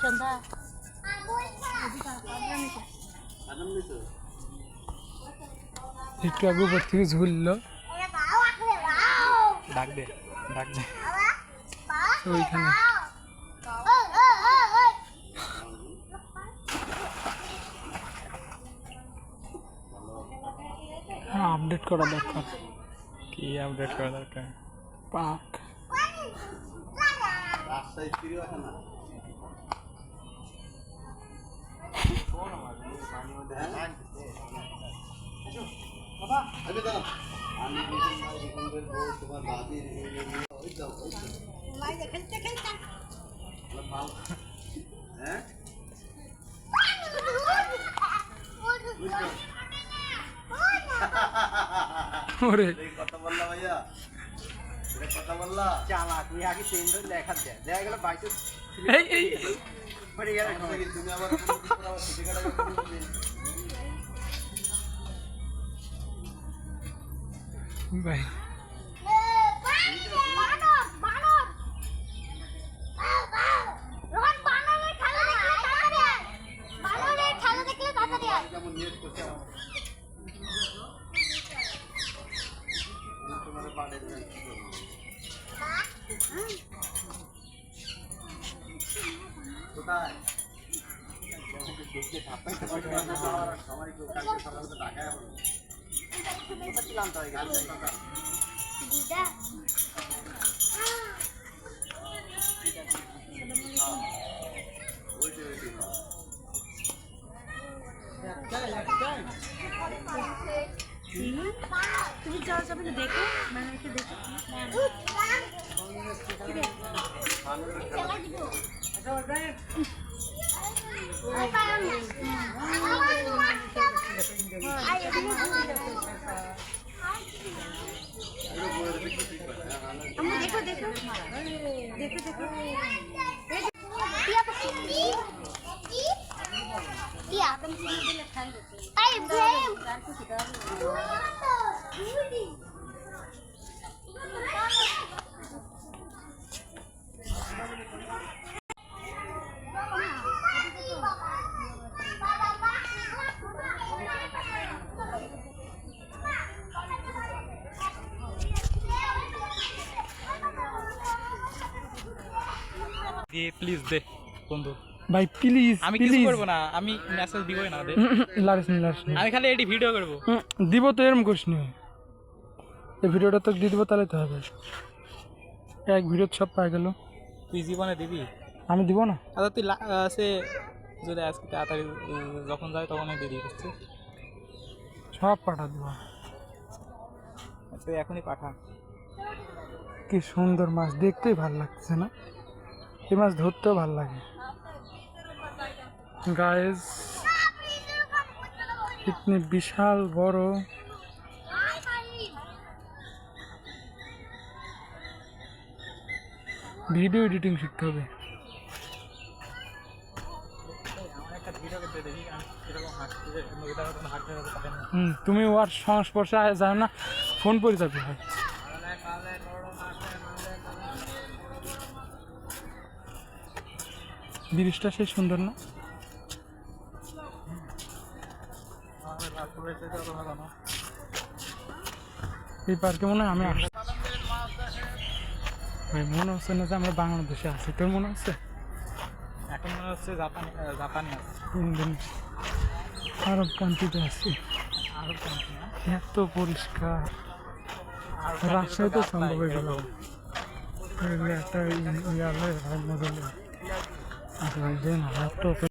সন্ধ্যা একটু আগে উপর থেকে ঝুললো ডাকবে ডাকবে ওইখানে হ্যাঁ আপডেট করা দরকার। কি আপডেট করা দরকার? পাক ওরে কথা বললা ভাইয়া, কথা বললা চালা তুই আগে চেঞ্জ হয়ে লেখা দে দেখা গেল বাইতে এই এই পড়ে গেল তুমি আবার ছুটি কাটা ভাই যেমন নিয়ত করছে তোমার পাড়ে কোথায় দেখতে থাকতে সবাই সকালে তো ঢাকায় হলো কোথায় ছিলাম তো এই গাড়ি দিদা তুমি যাও যাবে না দেখো ম্যাডামকে দেখো দেখো দেখো দেখো দেখো দে প্লিজ দে বন্ধু ভাই প্লিজ আমি কিছু করব না, আমি মেসেজ দিবই না দে লারিস না আমি খালি এডি ভিডিও করব। দিব তো এরকম করিস নি, এই ভিডিওটা তো দিয়ে দিব তাহলে তো হবে। এক ভিডিও সব পাই গেল, তুই জীবনে দিবি? আমি দিব না। আচ্ছা তুই সে যদি আজকে তাড়াতাড়ি যখন যাবে তখনই দিয়ে দিই বুঝছিস? সব পাঠা দিব। তুই এখনই পাঠা। কি সুন্দর মাছ, দেখতেই ভালো লাগছে না? এই মাছ ধরতেও ভালো লাগে। গাইস ইতনি বিশাল বড় ভিডিও এডিটিং শিখতে হবে। তুমি ওর সংস্পর্শে যাও না, ফোন করে যাবে ভাই। ব্রিজটা সেই সুন্দর না? এই পার্কে মনে হয় আমি আসছি ভাই, মনে হচ্ছে না যে আমরা বাংলাদেশে আছি। তোর মনে হচ্ছে? এখন মনে হচ্ছে জাপানি আছে, আরব কান্ট্রিতে আছি। আরব কান্ট্রি না? এত পরিষ্কার, রাজশাহী তো সম্ভব হয়ে গেল। একটা মজা ল্যাপটপে